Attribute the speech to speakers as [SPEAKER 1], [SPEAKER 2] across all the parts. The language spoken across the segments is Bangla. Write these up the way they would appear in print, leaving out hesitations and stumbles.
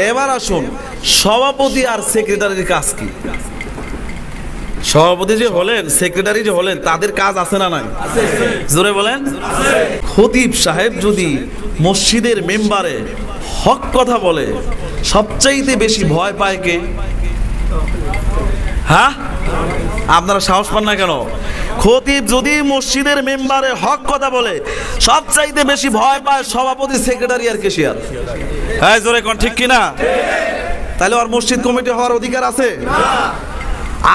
[SPEAKER 1] এবার আসুন, সভাপতি আর সেক্রেটারির কাজ কি? সভাপতি যে হলেন, সেক্রেটারি যে হলেন, তাদের কাজ আছে না নাই? জোরে বলেন। খতিব সাহেব যদি মসজিদের মেম্বারে হক কথা বলে, সবচাইতে বেশি ভয় পায় কে? হ্যাঁ, আপনারা সাহস পান না কেন? খতিব যদি মসজিদের মেম্বারে হক কথা বলে, সবচাইতে বেশি ভয় পায় সভাপতি, সেক্রেটারি আর ক্যাশিয়ার। হ্যাঁ, জোরে কোন ঠিক কিনা? তাহলে আর মসজিদ কমিটি হওয়ার অধিকার আছে?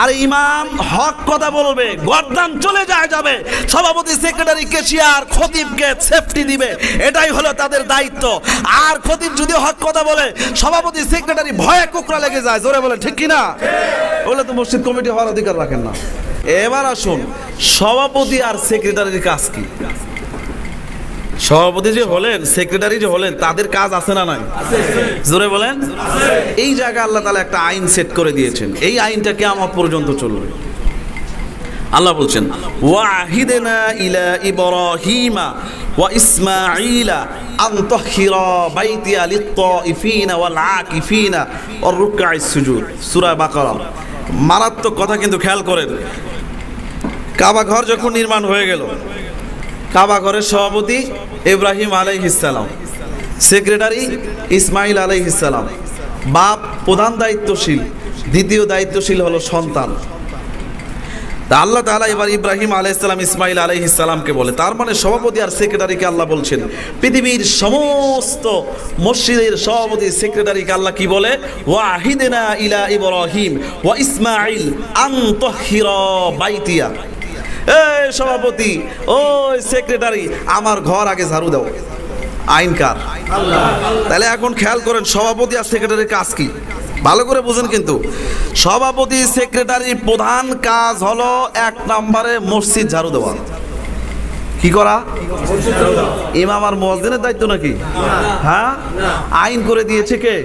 [SPEAKER 1] আর ইমাম হক কথা বলবে, গর্দান চলে যাবে, সভাপতি, সেক্রেটারি, ক্যাশিয়ার খতিবকে সেফটি দিবে, এটাই হলো তাদের দায়িত্ব। আর খতিব যদি হক কথা বলে, সভাপতি, সেক্রেটারি ভয়ে কোকড়া লেগে যায়। জোরে বলে ঠিক কিনা? বলে তো মসজিদ কমিটি হওয়ার অধিকার রাখেন না। এবার আসুন, সভাপতি আর সেক্রেটারির কাজ কি? সভাপতি যে হলেন, সেক্রেটারি যে হলেন, তাদের কাজ আছে না নাই? জোরে বলেন। এই জায়গায় আল্লাহ তাআলা একটা আইন সেট করে দিয়েছেন, এই আইনটা কিয়ামত পর্যন্ত চলবে। আল্লাহ বলছেন, ওয়াহিদনা ইলা ইব্রাহিমা ওয়া ইসমাঈলা আন তাহহিরা বাইতিয়া লিত-তাইফিনা ওয়াল আকিফিনা ওয়ার রুকআইস সুজুদ। সূরা বাকারা। মারাত্মক কথা কিন্তু খেয়াল করেন। কাবা ঘর যখন নির্মাণ হয়ে গেল, কাবা ঘরের সভাপতি ইব্রাহিম আলাইহিস সালাম, সেক্রেটারি ইসমাইল আলাইহিস সালাম, বাপ প্রধান দায়িত্বশীল, দ্বিতীয় দায়িত্বশীল হলো সন্তান। তা আল্লাহ তাআলা এবার ইব্রাহিম আলাইহিস সালাম, ইসমাইল আলাইহিস সালামকে বলে, তার মানে সভাপতি আর সেক্রেটারিকে আল্লাহ বলছেন, পৃথিবীর সমস্ত মসজিদের সভাপতি, সেক্রেটারিকে আল্লাহ কি বলে? ওয়াহিদনা ইলা ইব্রাহিম ওয়া ইসমাঈল আন তাহহিরা বাইতিয়া। এই সভাপতি, ওই সেক্রেটারি, আমার ঘর আগে ঝাড়ু দাও। আইন কার? তাহলে এখন খেয়াল করেন, সভাপতি আর সেক্রেটারির কাজ কি? ভালো করে বুঝেন কিন্তু। সভাপতি, সেক্রেটারির প্রধান কাজ হলো 1 নম্বরে মসজিদ ঝাড়ু দেওয়া। কি করা? ইমাম আর মুয়াজ্জিনের দায়িত্ব নাকি? হ্যাঁ, আইন করে দিয়েছে কে?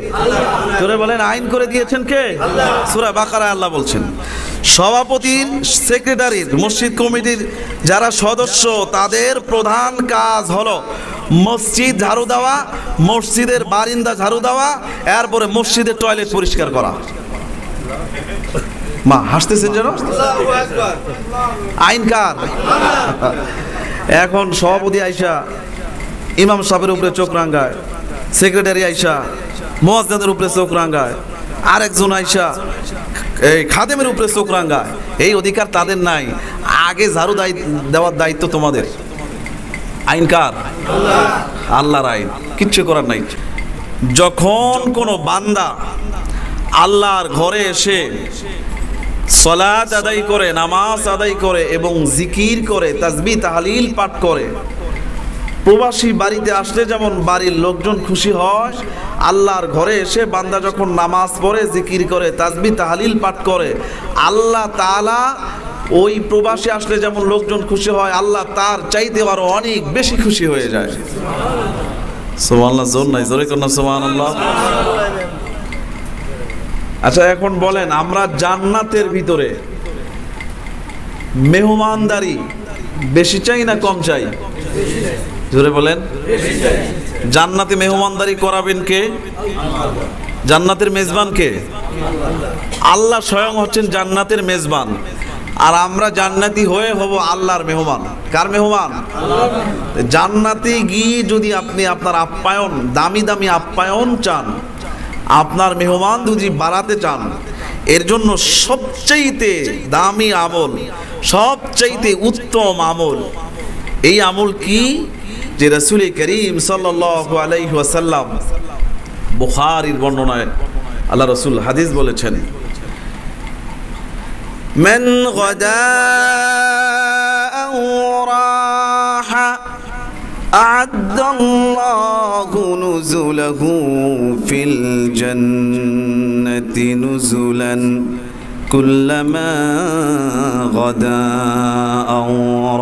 [SPEAKER 1] জোরে বলেন, আইন করে দিয়েছেন কে? সূরা বাকারায় আল্লাহ বলছেন, সভাপতির, সেক্রেটারির, মসজিদ কমিটির যারা সদস্য, তাদের প্রধান কাজ হলো মসজিদ ঝাড়ু দেওয়া, মসজিদের বারিন্দা ঝাড়ু দেওয়া, এরপরে মসজিদের টয়লেট পরিষ্কার করা। মা হাসতেছেন যেন? আইন কার? এখন সভাপতি আইসা ইমাম সাহেবের উপরে চোখ রাঙ্গায়, সেক্রেটারি আইসা মুয়াজ্জিনের উপরে চোখ রাঙ্গায়, আরেকজন আইসা এই খাদেমের উপরে চোখ রাঙ্গায়। এই অধিকার তাদের নাই। আগে ঝাড়ু দেওয়ার দায়িত্ব তোমাদের। আইন কার? আল্লাহর আইন, কিচ্ছু করার নাই। যখন কোনো বান্দা আল্লাহর ঘরে এসে সালাত আদায় করে, নামাজ আদায় করে এবং জিকির করে, তাসবিহ তাহলিল পাঠ করে, প্রবাসী বাড়িতে আসলে যেমন বাড়ির লোকজন খুশি হয়, আল্লাহর ঘরে এসে বান্দা যখন নামাজ পড়ে, জিকির করে, তাসবিহ তাহলিল পাঠ করে, আল্লাহ তাআলা ওই প্রবাসী আসলে যেমন লোকজন খুশি হয়, আল্লাহ তার চাইতে আরো অনেক বেশি খুশি হয়ে যায়। সুবহানাল্লাহ। জোর নাই, জোরে করুন সুবহানাল্লাহ। আচ্ছা, এখন বলেন, আমরা জান্নাতের ভিতরে মেহমানদারি বেশি চাই না কম চাই? জোরে বলেন। জান্নাতে মেহমানদারি করাবেন কে? জান্নাতের মেজবান কে? আল্লাহ স্বয়ং হচ্ছেন জান্নাতের মেজবান। আর আমরা জান্নাতি হয়ে হব আল্লাহর মেহমান। কার মেহমান? জান্নাতে গিয়ে যদি আপনি আপনার আপ্যায়ন, দামি দামি আপ্যায়ন চান, আপনার মেহমান যদি বাড়াতে চান, এর জন্য সবচাইতে দামি আমল, সবচাইতে উত্তম আমল, এই আমল কি? যে রাসূল করিম সাল্লাল্লাহু আলাইহি ওয়াসাল্লাম বুখারীর বর্ণনায় আল্লাহ রাসূল হাদিস বলেছেন, মান গাদা আও রাহা আ'আদাল্লাহু নুজুলাহু ফিল জান্নাতি নুজুলান কুল্লামা গাদা আও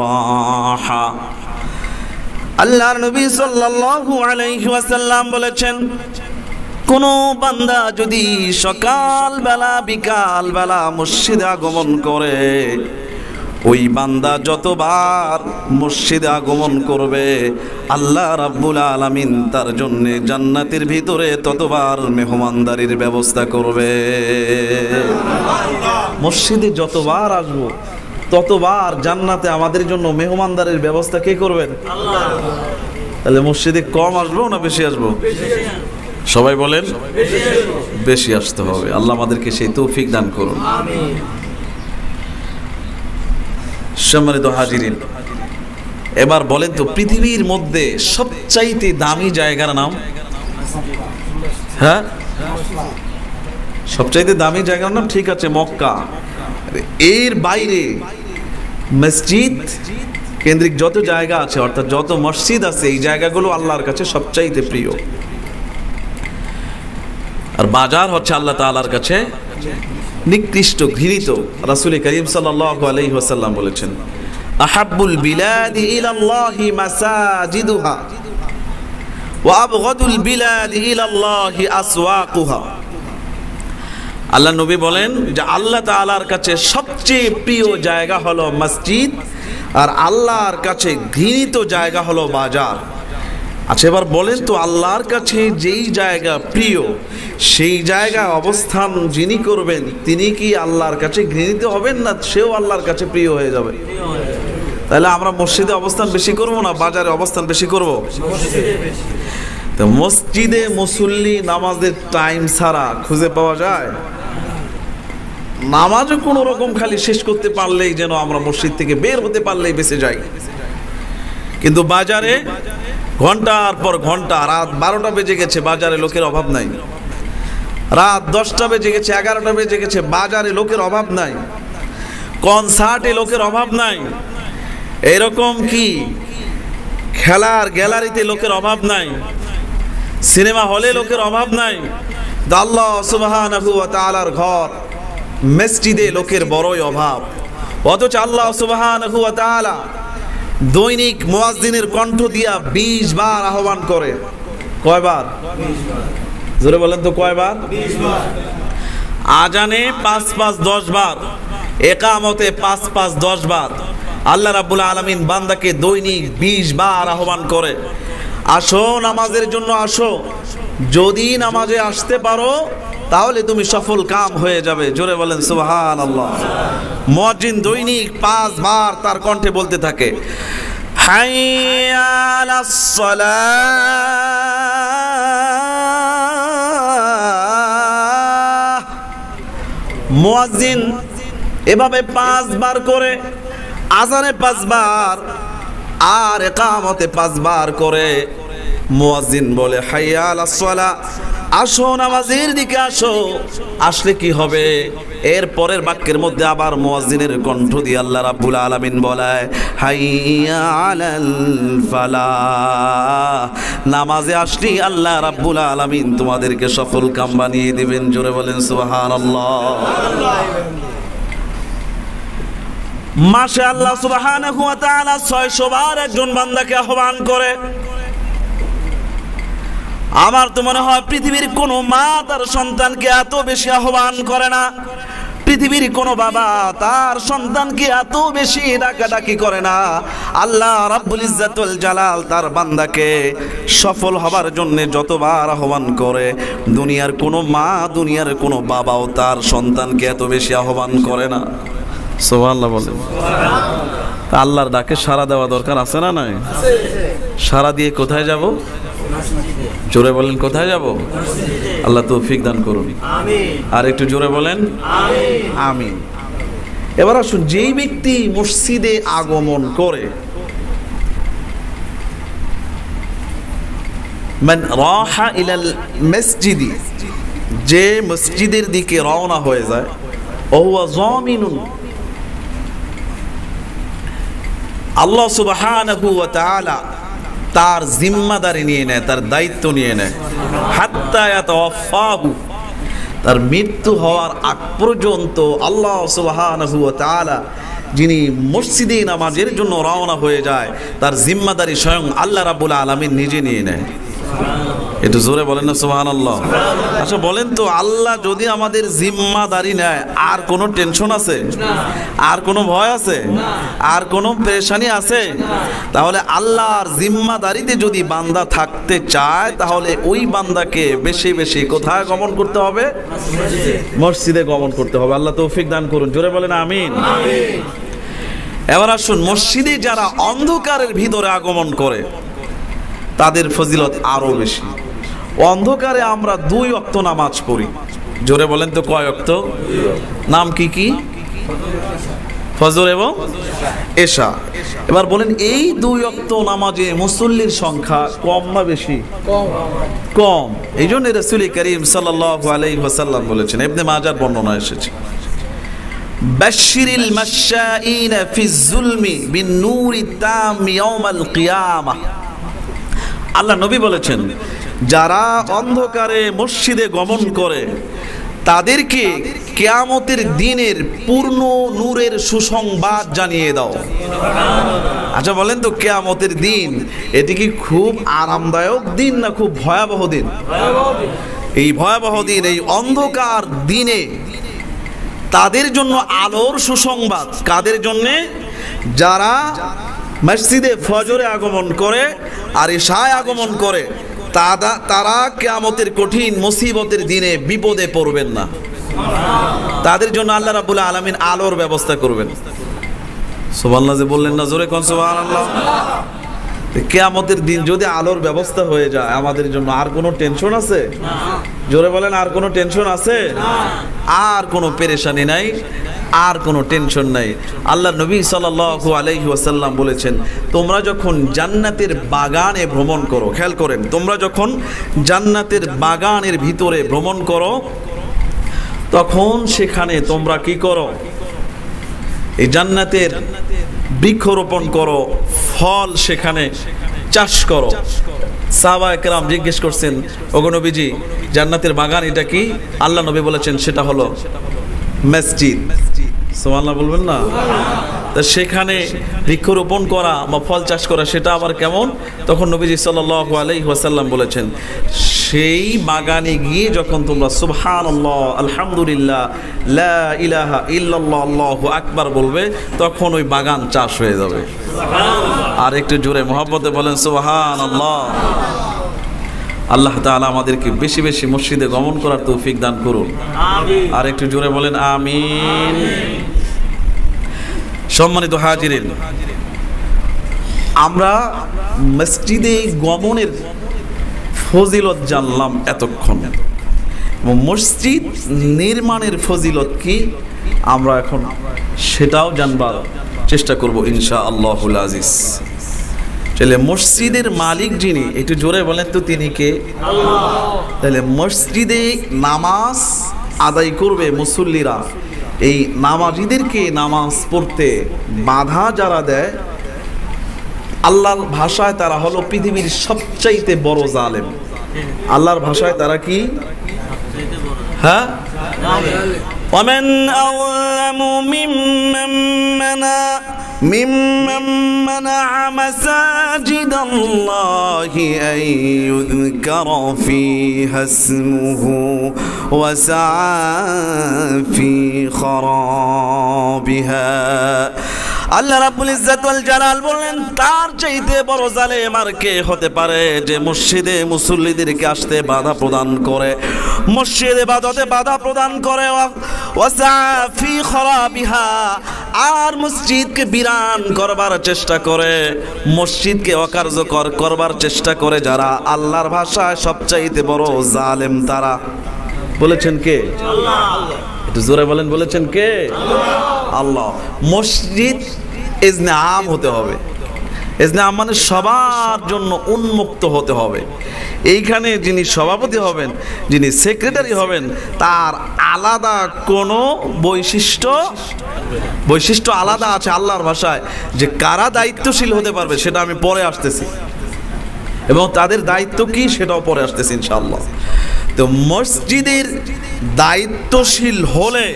[SPEAKER 1] রাহা। আল্লাহর নবী সাল্লাল্লাহু আলাইহি ওয়াসাল্লাম বলেছেন, কোন বান্দা যদি সকাল বেলা বিকাল বেলা মসজিদে আগমন করে, ওই বান্দা যতবার মসজিদে আগমন করবে আল্লাহ রাব্বুল আলামিন তার জন্য জান্নাতের ভিতরে ততবার মেহমানদারির ব্যবস্থা করবে। মসজিদে যতবার আসবো ততবার জান্নাতে আমাদের জন্য মেহমানদারির ব্যবস্থা কে করবেন? আল্লাহ। তাহলে মসজিদে কম আসবো না বেশি আসবো? সবাই বলেন বেশি আসতে হবে। আল্লাহ আমাদেরকে সেই তৌফিক দান করুন, আমিন। সম্মানিত হাজিরিন, এবার বলেন তো পৃথিবীর মধ্যে সবচাইতে দামি জায়গার নাম? হ্যাঁ, সবচাইতে দামি জায়গার নাম ঠিক আছে মক্কা। এর বাইরে মসজিদ কেন্দ্রিক যত জায়গা আছে, অর্থাৎ যত মসজিদ আছে, এই জায়গাগুলো আল্লাহর কাছে সবচাইতে প্রিয়। আর বাজার হচ্ছে আল্লাহ তাআলার কাছে নিকৃষ্ট, ঘৃণিত। রাসূল করিম সাল্লাল্লাহু আলাইহি ওয়াসাল্লাম বলেছেন, আহাব্বুল বিলাদি ইলাল্লাহি মাসাজিদুহা ওয়া আবগাদুল বিলাদি ইলাল্লাহি আসওয়াকুহা। আল্লাহ নবী বলেন যে আল্লাহ তাআলার কাছে সবচেয়ে প্রিয় জায়গা হলো মসজিদ, আর আল্লাহর কাছে ঘৃণিত জায়গা হলো বাজার। আচ্ছা, এবার বলেন তো আল্লাহর কাছে যেই জায়গা প্রিয়, সেই জায়গা অবস্থান যিনি করবেন তিনি কি আল্লাহর কাছে ঘৃণিত হবেন না সেও আল্লাহর কাছে প্রিয় হয়ে যাবে? তাহলে আমরা মসজিদে অবস্থান বেশি করব না বাজারে অবস্থান বেশি করব? তো মসজিদে মুসল্লি নামাজের টাইম ছাড়া খুঁজে পাওয়া যায়? নামাজও কোনো রকম খালি শেষ করতে পারলেই যেন আমরা মসজিদ থেকে বের হতে পারলেই বেঁচে যাই। কিন্তু বাজারে ঘন্টার পর ঘন্টা, রাত 12টা বেজে গেছে, বাজারে লোকের অভাব নাই। রাত 10টা বেজে গেছে, 11টা বেজে গেছে, বাজারে লোকের অভাব নাই। কনসার্টে লোকের অভাব নাই। এরকম কি খেলার গ্যালারিতে লোকের অভাব নাই, সিনেমা হলে লোকের অভাব নাই। আল্লাহ সুবহানাহু ওয়া তাআলার ঘর মসজিদে লোকের বড়ই অভাব। অথচ আল্লাহ সুবহানাহু ওয়া তাআলা দৈনিক মুয়াজ্জিনের কণ্ঠ দিয়া 20 বার আহ্বান করে। কয়বার? জোরে বলেন তো কয়বার? 20 বার। আজানে 5-5 10 বার, ইকামতে 5-5 10 বার। আল্লাহ রাব্বুল আলামিন বান্দাকে দৈনিক 20 বার আহ্বান করে, আসো নামাজের জন্য আসো। যদি নামাজে আসতে পারো তাহলে তুমি সফল কাম হয়ে যাবে। জোরে বলেন সুবহানাল্লাহ। মুয়াজ্জিন দৈনিক 5 বার তার কণ্ঠে বলতে থাকে, হাইয়া আলাস সালাহ। মুয়াজ্জিন এভাবে 5 বার করে, আজানে 5 বার আর ইকামতে 5 বার করে মুয়াজ্জিন বলে, হাইয়া আলাস সালাহ, আসো নামাজের দিকে আসো। আসলে কি হবে? এর পরের বাক্যের মধ্যে আবার মুয়াজ্জিনের কণ্ঠ দিয়ে আল্লাহ রাব্বুল আলামিন বলায়, হাইয়া আলাল ফালাহ। নামাজে আসলে আল্লাহ রাব্বুল আলামিন তোমাদেরকে সফল কাম বানিয়ে দিবেন। জোরে বলেন সুবহানাল্লাহ। মাশা আল্লাহ সুবহানাহু ওয়া তাআলা 600 বার একজন বান্দাকে আহ্বান করে। আমার তো মনে হয় পৃথিবীর কোনো মা তার সন্তানকে এত বেশি আহ্বান করে না, পৃথিবীর কোনো বাবা তার সন্তানকে এত বেশি ডাকাডাকি করে না। আল্লাহ রাব্বুল ইজ্জাতুল জালাল তার বান্দাকে সফল হবার জন্য যতবার আহ্বান করে, দুনিয়ার কোনো মা, দুনিয়ার কোনো বাবাও তার সন্তানকে এত বেশি আহ্বান করে না। সুবহানাল্লাহ বলেন। আল্লাহর ডাকে সাড়া দেওয়া দরকার আছে না নাই? সাড়া দিয়ে কোথায় যাব? জোরে বলেন কোথায় যাব? আল্লাহ তৌফিক দান করুন, আমিন। আর একটু জোরে বলেন আমিন, আমিন। এবার আসুন, যেই ব্যক্তি মসজিদে আগমন করে, মান রাহা ইলাল মসজিদি, যে মসজিদের দিকে রওনা হয়ে যায়, ওয়া যামিনুন, আল্লাহ সুবহানাহু ওয়া তাআলা তার জিম্মাদারি নিয়ে নেয়, তার দায়িত্ব নিয়ে নেয়, হাত্তা ইয়াতাওয়াফাহু, তার মৃত্যু হওয়ার আগ পর্যন্ত আল্লাহ সুবহানাহু ওয়া তাআলা যিনি মসজিদে নামাজের জন্য রওনা হয়ে যায়, তার জিম্মাদারি স্বয়ং আল্লাহ রাব্বুল আলামিন নিজে নিয়ে নেয়। একটু জোরে বলেন না সুবহানাল্লাহ। আচ্ছা বলেন তো, আল্লাহ যদি আমাদের জিম্মাদারি নেয়, আর কোনো টেনশন আছে? আর কোনো ভয় আছে? আর কোনো পেরেশানি আছে? তাহলে আল্লাহর জিম্মাদারিতে যদি বান্দা থাকতে চায়, তাহলে ওই বান্দাকে বেশি বেশি কোথায় গমন করতে হবে? মসজিদে গমন করতে হবে। আল্লাহ তৌফিক দান করুন, জোরে বলেন আমিন। এবার আসুন, মসজিদে যারা অন্ধকারের ভিতরে আগমন করে তাদের ফজিলত আরো বেশি। অন্ধকারে আমরা 2 ওয়াক্ত নামাজ পড়ি, জোরে বলেন তো কয় ওয়াক্ত? নাম কি কি? ফজর এবং এশা। এবার বলেন, এই 2 ওয়াক্ত নামাজে মুসল্লির সংখ্যা কম না বেশি? কম। এই জন্য রাসূল করিম সাল্লাল্লাহু আলাইহি ওয়াসাল্লাম বলেছেন, ইবনে মাজার বর্ণনা এসেছে, বাশশিরিল মাশাঈনা ফিজ যুলমি বিন নূরি তাম ইয়াউমাল কিয়ামাহ। আল্লাহ নবী বলেছেন, যারা অন্ধকারে মসজিদে গমন করে তাদেরকে কিয়ামতের দিনের পূর্ণ নূরের সুসংবাদ জানিয়ে দাও। আচ্ছা বলেন তো, কিয়ামতের দিন এটি কি খুব আরামদায়ক দিন না খুব ভয়াবহ দিন? এই ভয়াবহ দিন, এই অন্ধকার দিনে তাদের জন্য আলোর সুসংবাদ। কাদের জন্যে? যারা মসজিদে ফজরে আগমন করে আর এশায় আগমন করে, তারা কিয়ামতের কঠিন মুসিবতের দিনে বিপদে পড়বেন না। তাদের জন্য আল্লাহ রাব্বুল আলামিন আলোর ব্যবস্থা করবেন। সুবহানাল্লাহ যে বললেন না, জোরে কোন সুবহানাল্লাহ। কিয়ামতের দিন যদি আলোর ব্যবস্থা হয়ে যায়, আমাদের জন্য আর কোনো টেনশন আছে? জোরে বলেন, আর কোনো টেনশন আছে? আর কোনো পেরেশানি নাই, আর কোনো টেনশন নাই। আল্লাহ নবী সাল্লাল্লাহু আলাইহি ওয়াসাল্লাম বলেছেন, তোমরা যখন জান্নাতের বাগানে ভ্রমণ করো, খেয়াল করেন, তোমরা যখন জান্নাতের বাগানের ভিতরে ভ্রমণ করো, তখন সেখানে তোমরা কি করো? এই জান্নাতের বৃক্ষরোপণ করো, ফল সেখানে চাষ করো। সাহাবায়ে কেরাম জিজ্ঞেস করছেন, ওগো নবীজি, জান্নাতের বাগান এটা কি? আল্লাহ নবী বলেছেন, সেটা হলো মসজিদ। সুবহানাল্লাহ বলবেন না? তা সেখানে বৃক্ষরোপণ করা বা ফল চাষ করা সেটা আবার কেমন? তখন নবীজি সাল্লাল্লাহু আলাইহি ওয়াসাল্লাম বলেছেন, সেই বাগানে গিয়ে যখন তোমরা সুবহানাল্লাহ, আলহামদুলিল্লাহ, লা ইলাহা ইল্লাল্লাহ, আল্লাহু আকবার বলবে, তখন ওই বাগান চাষ হয়ে যাবে। আর একটু জোরে মহব্বতে বলেন সুবহানাল্লাহ। আল্লাহ তাআলা আমাদেরকে বেশি বেশি মসজিদে গমন করার তৌফিক দান করুন, আমিন। আর একটু জোরে বলেন আমিন। সম্মানিত হাজিরিন, আমরা মসজিদে গমনের ফজিলত জানলাম এতক্ষণ। মসজিদ নির্মাণের ফজিলত কি আমরা এখন সেটাও জানবার চেষ্টা করব ইনশাআল্লাহুল আজিজ। তাহলে মসজিদের মালিক যিনি, একটু জোরে বলেন তো তিনি কে? আল্লাহ। তাহলে মসজিদে নামাজ আদায় করবে মুসল্লিরা, এই নামাজীদেরকে নামাজ পড়তে বাধা যারা দেয়, আল্লাহর ভাষায় তারা হলো পৃথিবীর সবচাইতে বড় জালেম। আল্লাহর ভাষায় তারা কি? হ্যাঁ, ومن أظلم ممن منع مساجد الله أن يذكر فيها اسمه وسعى في خرابها। আল্লাহ রাব্বুল ইজ্জত ওয়াল জালাল বলেন, তার চাইতে বড় জালেম আর কে হতে পারে যে মসজিদে মুসল্লিদেরকে আসতে বাধা প্রদান করে, মসজিদে ইবাদতে বাধা প্রদান করে, ওয়াসা ফি খরাবিহা, আর মসজিদকে বিরান করবার চেষ্টা করে, মসজিদকে অকার্যকর করবার চেষ্টা করে যারা, আল্লাহর ভাষায় সবচাইতে বড় জালেম তারা। বলেছেন কে? আল্লাহ। একটু জোরে বলেন, বলেছেন কে? আল্লাহ। মসজিদ ইজনে আম হতে হবে। ইজনে আম মানে সবার জন্য উন্মুক্ত হতে হবে। এইখানে যিনি সভাপতি হবেন, যিনি সেক্রেটারি হবেন, তার আলাদা কোনো বৈশিষ্ট্য আলাদা আছে আল্লাহর ভাষায়, যে কারা দায়িত্বশীল হতে পারবে সেটা আমি পরে আসতেছি, এবং তাদের দায়িত্ব কি সেটাও পরে আসতেছি ইনশাআল্লাহ। তো মসজিদের দায়িত্বশীল হলে,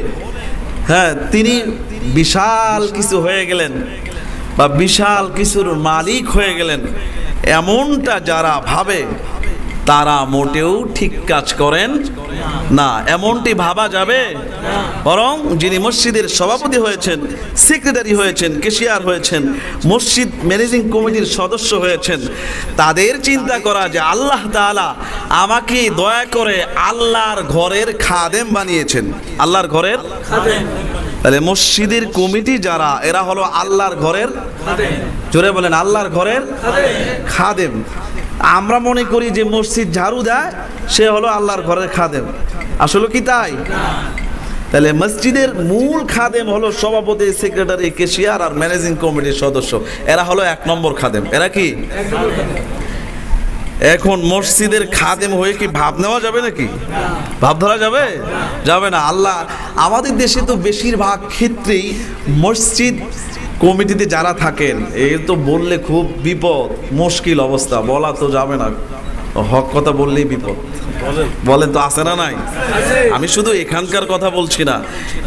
[SPEAKER 1] হ্যাঁ, তিনি বিশাল কিছু হয়ে গেলেন বা বিশাল কিছুর মালিক হয়ে গেলেন, এমনটা যারা ভাবে, তারা মোটেও ঠিক কাজ করেন না, এমনটি ভাবা যাবে। বরং যিনি মসজিদের সভাপতি হয়েছেন, সেক্রেটারি হয়েছেন, ক্যাশিয়ার হয়েছেন, মসজিদ ম্যানেজিং কমিটির সদস্য হয়েছেন, তাদের চিন্তা করা যে আল্লাহ তাআলা আমাকে দয়া করে আল্লাহর ঘরের খাদেম বানিয়েছেন। আল্লাহর ঘরের খাদেম, তাহলে মসজিদের কমিটি যারা, এরা হলো আল্লাহর ঘরের খাদেম। জোরে বলেন, আল্লাহর ঘরের খাদেম। আমরা মনে করি যে মসজিদ ঝাড়ু দেয় সে হলো আল্লাহর ঘরের খাদেম, আসলে কি তাই? তাহলে মসজিদের মূল খাদেম হলো সভাপতি, সেক্রেটারি, ক্যাশিয়ার আর ম্যানেজিং কমিটির সদস্য। এরা হলো 1 নম্বর খাদেম। এরা কি? এখন মসজিদের খাদেম হয়ে কি ভাব নেওয়া যাবে নাকি? ভাব ধরা যাবে? যাবে না। আল্লাহ, আমাদের দেশে তো বেশিরভাগ ক্ষেত্রেই মসজিদ কমিটিতে যারা থাকেন, এই তো বললে খুব বিপদ, মুশকিল অবস্থা, বলা তো যাবে না, হক কথা বললেই বিপদ। বলেন তো, আছে না নাই? আমি শুধু এখানকার কথা বলছি না,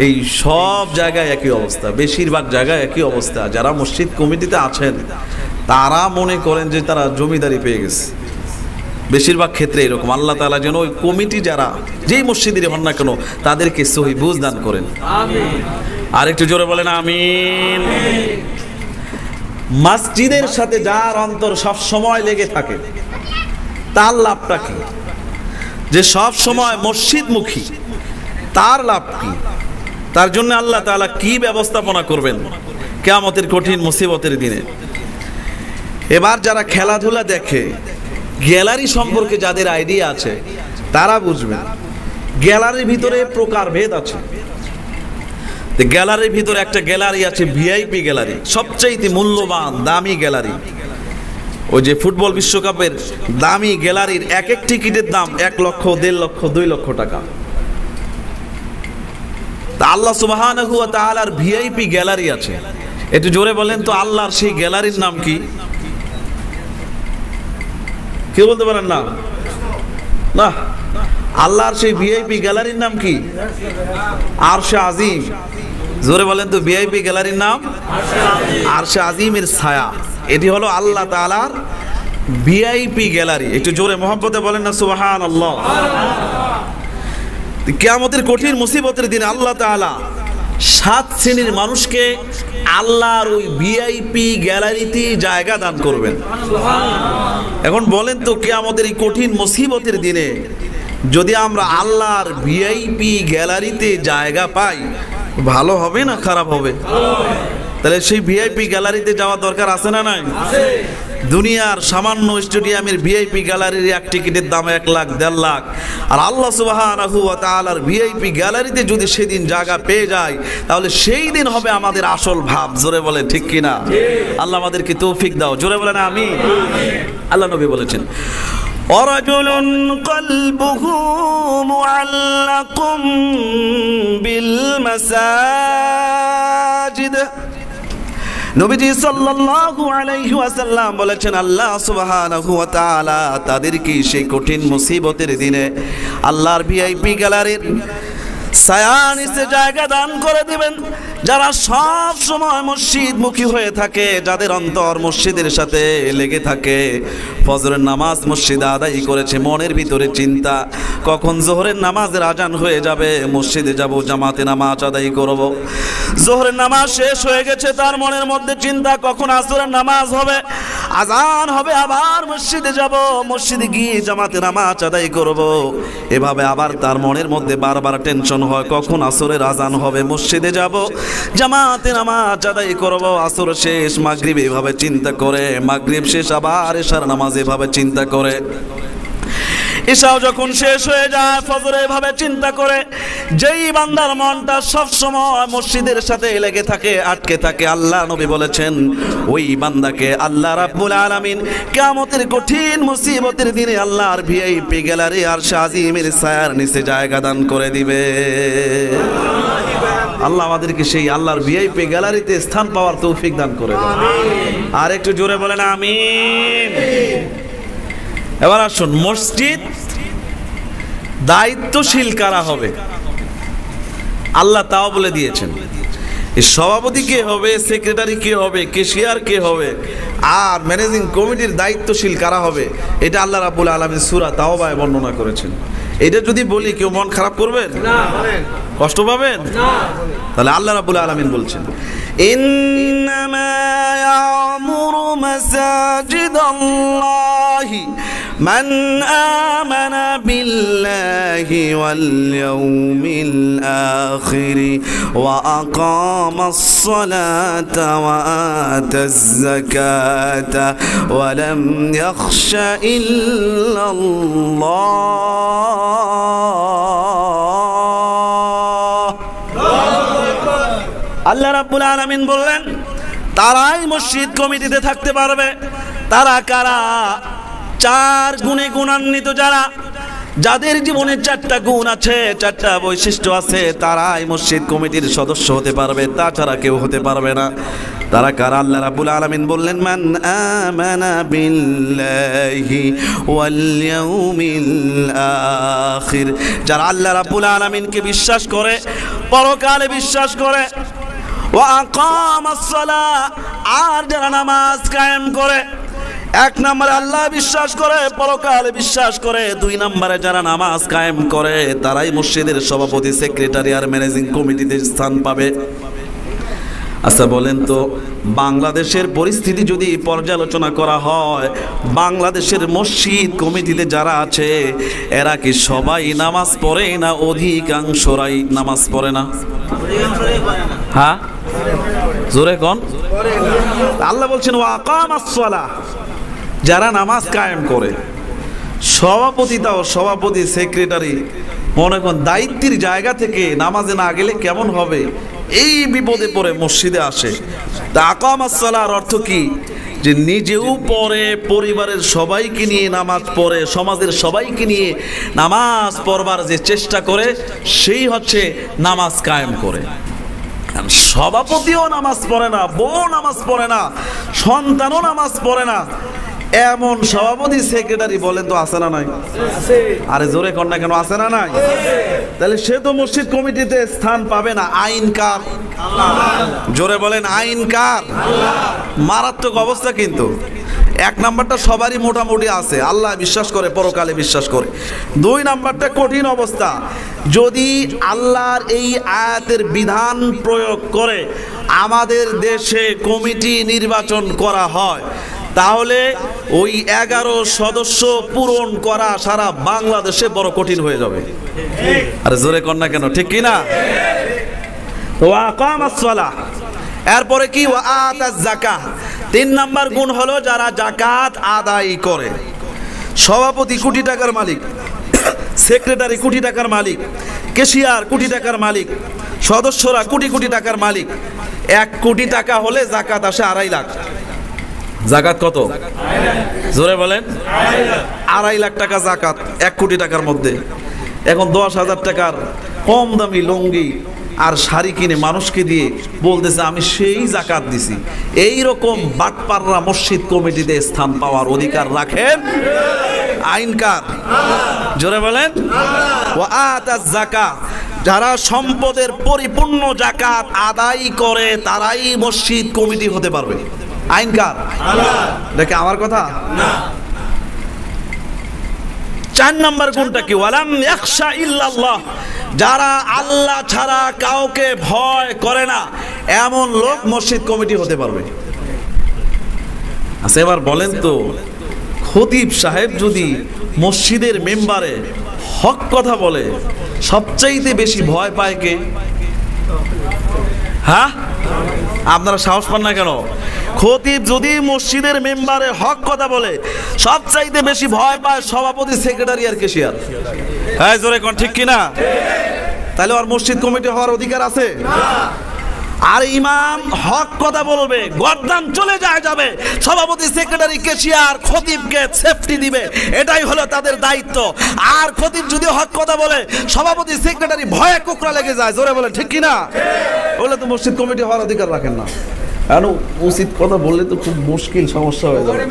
[SPEAKER 1] এই সব জায়গায় একই অবস্থা, বেশিরভাগ জায়গায় একই অবস্থা। যারা মসজিদ কমিটিতে আছেন তারা মনে করেন যে তারা জমিদারি পেয়ে গেছে। বেশিরভাগ ক্ষেত্রে এরকম। আল্লাহ তাআলা যেন ওই কমিটি যারা যেই মসজিদের হন না কেন তাদেরকে সহি বুঝ দান করেন। আমিন। আর একটু জোরে বলেন আমিন। মসজিদের সাথে যার অন্তর সব সময় লেগে থাকে তার লাভটা কি? যে সব সময় মসজিদমুখী, তার লাভ কি? তার জন্য আল্লাহ তাআলা কি ব্যবস্থাপনা করবেন কিয়ামতের কঠিন মুসিবতের দিনে? এবার যারা খেলাধুলা দেখে, গ্যালারি সম্পর্কে যাদের আইডিয়া আছে তারা বুঝবেন গ্যালারির ভিতরে প্রকারভেদ আছে। গ্যালারির ভিতরে একটা গ্যালারি আছে ভিআইপি গ্যালারি, সবচাইতে মূল্যবান দামি গ্যালারি। ওই যে ফুটবল বিশ্বকাপের দামি গ্যালারির এক এক টিকিটের দাম 1 লক্ষ, 1.5 লক্ষ, 2 লক্ষ টাকা। তা আল্লাহ সুবহানাহু ওয়া তাআলার ভিআইপি গ্যালারি আছে। একটু জোরে বলেন তো, আল্লাহর সেই গ্যালারির নাম কি? কেউ বলতে পারেন না? না, আল্লাহর সেই ভিআইপি গ্যালারির নাম কি? আরশে আজিম। জোরে বলেন তো, ভিআইপি গ্যালারির নাম আরশে আজিমের ছায়া। এটি হলো আল্লাহ তাআলার ভিআইপি গ্যালারি। একটু জোরে মহব্বতে বলেন না সুবহানাল্লাহ। কিয়ামতের কঠিন মুসিবতের দিনে আল্লাহ তাআলা 7 শ্রেণীর মানুষকে আল্লাহর ওই ভিআইপি গ্যালারিতে জায়গা দান করবেন। এখন বলেন তো, কিয়ামতের এই কঠিন মুসিবতের দিনে যদি আমরা আল্লাহর ভিআইপি গ্যালারিতে জায়গা পাই, ভালো হবে না খারাপ হবে? তাহলে সেই ভিআইপি গ্যালারিতে যাওয়া দরকার আছে না নাই? দুনিয়ার সামান্য স্টেডিয়ামের ভিআইপি গ্যালারির এক টিকিটের দাম 1 লাখ, 1.5 লাখ। আর আল্লাহ সুবহানাহু ওয়া তাআলার ভিআইপি গ্যালারিতে যদি সেদিন জায়গা পেয়ে যায়, তাহলে সেই দিন হবে আমাদের আসল ভাব। জোরে বলে ঠিক কিনা? আল্লাহ আমাদেরকে তৌফিক দাও। জোরে বলেন আমিন। আল্লাহ নবী বলেছেন, ওয়ারাজুলুন কলবুহু মুআল্লাকুম বিল মাসাজিদ। নবীজি সাল্লাল্লাহু আলাইহি ওয়াসাল্লাম বলেছেন, আল্লাহ সুবহানাহু ওয়া তাআলা তাদেরকে সেই কঠিন মুসিবতের দিনে আল্লাহর ভিআইপি গ্যালারির ছায়ার নিচে জায়গা দান করে দিবেন, যারা সব সময় মসজিদমুখী হয়ে থাকে, যাদের অন্তর মসজিদের সাথে লেগে থাকে। ফজরের নামাজ মসজিদে আদায় করেছে, মনের ভিতরে চিন্তা কখন জোহরের নামাজের আজান হয়ে যাবে, মসজিদে যাব, জামাতে নামাজ আদায় করব। জোহরের নামাজ শেষ হয়ে গেছে, তার মনের মধ্যে চিন্তা কখন আসরের নামাজ হবে, আজান হবে, আবার মসজিদে যাব, মসজিদে গিয়ে জামাতে নামাজ আদায় করব। এভাবে আবার তার মনের মধ্যে বারবার টেনশন হয় কখন আসরের আজান হবে, মসজিদে যাব, জামাতে নামাজ আদায় করব, আসর শেষ, মাগরিব এভাবে চিন্তা করে, মাগরিব শেষ, আবার এশার নামাজ এভাবে চিন্তা করে, এশাও যখন শেষ হয়ে যায়, ফজর এভাবে চিন্তা করে। যেই বান্দার মনটা সব সময় মসজিদের সাথে লেগে থাকে, আটকে থাকে, আল্লাহ নবী বলেছেন ওই বান্দাকে আল্লাহ রাব্বুল আলামিন কিয়ামতের কঠিন মুসিবতের দিনে আল্লাহর ভিআইপি গ্যালারি আরশে আজিমের ছায়ার নিচে জায়গা দান করে দিবে। আল্লাহ আমাদেরকে সেই আল্লাহর ভিআইপি গ্যালারিতে স্থান পাওয়ার তৌফিক দান করে দেন। আর একটু জোরে বলেন আমিন। এবার আসুন, মসজিদ দায়িত্বশীল কারা হবে আল্লাহ তাও বলে দিয়েছেন। সভাপতি কে হবে, সেক্রেটারি কে হবে, ক্যাশিয়ার কে হবে, আর ম্যানেজিং কমিটির দায়িত্বশীল কারা হবে, এটা আল্লাহ রাব্বুল আলামিন সূরা তাওবায় বর্ণনা করেছেন। এটা যদি বলি কেউ মন খারাপ করবেন না, কষ্ট পাবেন না? তাহলে আল্লাহ রাব্বুল আলামিন বলছেন, ইন্নামা ইয়ামুরু মাসাজিদাল্লাহি মান আমানা বিল্লাহি ওয়াল ইয়াউমিল আখির ওয়া আকামাস সালাতা ওয়া আতাজ যাকাতা ওয়া লাম ইয়াখশা ইল্লাল্লাহ। আল্লাহ রাব্বুল আলামিন বললেন, তারাই মসজিদ কমিটিতে থাকতে পারবে। তারা কারা? চার গুণে গুণান্বিত যারা, যাদের জীবনে চারটা গুণ আছে, চারটা বৈশিষ্ট্য আছে, তারাই মসজিদ কমিটির সদস্য হতে পারবে, তাছাড়া কেউ হতে পারবে না। তারা কারা? আল্লাহ রাব্বুল আলামিন বললেন, মান আমানা বিল্লাহি ওয়াল ইয়াউমিল আখির, যারা আল্লাহ রাব্বুল আলামিনকে বিশ্বাস করে, পরকালে বিশ্বাস করে, ওয়া আকামাস সালাহ, আর যারা নামাজ কায়েম করে। এক নম্বরে আল্লাহ বিশ্বাস করে, পরকালে বিশ্বাস করে। দুই নম্বরে যারা নামাজ কায়েম করে তারাই মসজিদের সভাপতি, সেক্রেটারি আর ম্যানেজিং কমিটিতে স্থান পাবে। আচ্ছা বলেন তো, বাংলাদেশের পরিস্থিতি যদি পর্যালোচনা করা হয়, বাংলাদেশের মসজিদ কমিটিতে যারা আছে এরা কি সবাই নামাজ পড়ে না অধিকাংশরাই নামাজ পড়ে না? হ্যাঁ, জোরে কোন? আল্লাহ বলছেন ওয়া আকামাস সালাহ, যারা নামাজ কায়েম করে। সভাপতিটাও, সভাপতি সেক্রেটারি মনে করেন দায়িত্বের জায়গা থেকে নামাজে না গেলে কেমন হবে, এই বিপদে পড়ে মসজিদে আসে। তা আকামাস সালাহর অর্থ কি? যে নিজেও পড়ে, পরিবারের সবাইকে নিয়ে নামাজ পড়ে, সমাজের সবাইকে নিয়ে নামাজ পড়বার যে চেষ্টা করে, সেই হচ্ছে নামাজ কায়েম করে। সভাপতিও নামাজ পড়ে না, বউ নামাজ পড়ে না, সন্তানও নামাজ পড়ে না, এমন সভাপতি সেক্রেটারি বলেন তো আছে না নাই? আরে জোরে কর না কেন, আছে না নাই? তাহলে সে তো মসজিদ কমিটিতে স্থান পাবে না। আইন কার? জোরে বলেন, আইন কার? মারাত্মক অবস্থা কিন্তু। এক নাম্বারটা সবারই মোটামুটি আছে, আল্লাহ বিশ্বাস করে, পরকালে বিশ্বাস করে। দুই নাম্বারটা কঠিন অবস্থা, যদি আল্লাহর এই আয়াতের বিধান প্রয়োগ করে আমাদের দেশে কমিটি নির্বাচন করা হয়, তাহলে ওই 11 সদস্য পূরণ করা সারা বাংলাদেশে বড় কঠিন হয়ে যাবে। আরে জোরে কর না কেন, ঠিক কি না? ওয়া আকামাস সালাহ, এরপরে কি? ওয়া আতাজ যাকাত। 3 নাম্বার গুণ হলো যারা যাকাত আদায় করে। সভাপতি কোটি টাকার মালিক, সেক্রেটারি কোটি টাকার মালিক, ক্যাশিয়ার কোটি টাকার মালিক, সদস্যরা কোটি কোটি টাকার মালিক। 1 কোটি টাকা হলে যাকাত আসে 2.5 লাখ। যাকাত কত? জোরে বলেন, 2.5 লাখ টাকা যাকাত 1 কোটি টাকার মধ্যে। এখন 10,000 টাকার কম দামি লুঙ্গি আর শাড়ি কিনে মানুষকে দিয়ে বলতেছে আমি সেই যাকাত দিছি। এই রকম বাটপাররা মসজিদ কমিটিতে স্থান পাওয়ার অধিকার রাখেন? আইন কার? জোরে বলেন। ওয়া আতাজ যাকাত, যারা সম্পদের পরিপূর্ণ যাকাত আদায় করে তারাই মসজিদ কমিটি হতে পারবে। আইন কার? দেখে আমার কথা না। 4 নম্বর গুণটা কি? ওয়ালাম ইয়াখশা ইল্লাল্লাহ, যারা আল্লাহ ছাড়া কাউকে ভয় করে না এমন লোক মসজিদ কমিটি হতে পারবে। আচ্ছা এবার বলেন তো, খতিব সাহেব যদি মসজিদের মেম্বারে হক কথা বলে সবচাইতে বেশি ভয় পায় কে? হ্যাঁ, আপনারা সাহস পান না কেন? খতিব যদি মসজিদের মেম্বারে হক কথা বলে সবচাইতে বেশি ভয় পায় সভাপতি, সেক্রেটারি আর ক্যাশিয়ার। হ্যাঁ জোরে কোন, ঠিক কিনা? তাহলে আর মসজিদ কমিটি হওয়ার অধিকার আছে? আর ইমাম হক কথা বলবে, গর্দান চলে যাবে, সভাপতি, সেক্রেটারি, ক্যাশিয়ার খতিবকে সেফটি দিবে, এটাই হলো তাদের দায়িত্ব। আর খতিব যদি হক কথা বলে সভাপতি, সেক্রেটারি ভয়ে কুকরা লেগে যায়। জোরে বলে, ঠিক কিনা? বলে তো মসজিদ কমিটি হওয়ার অধিকার রাখেন না। আর উচিত কথা বললে তো খুব মুশকিল সমস্যা হয়ে যাবে।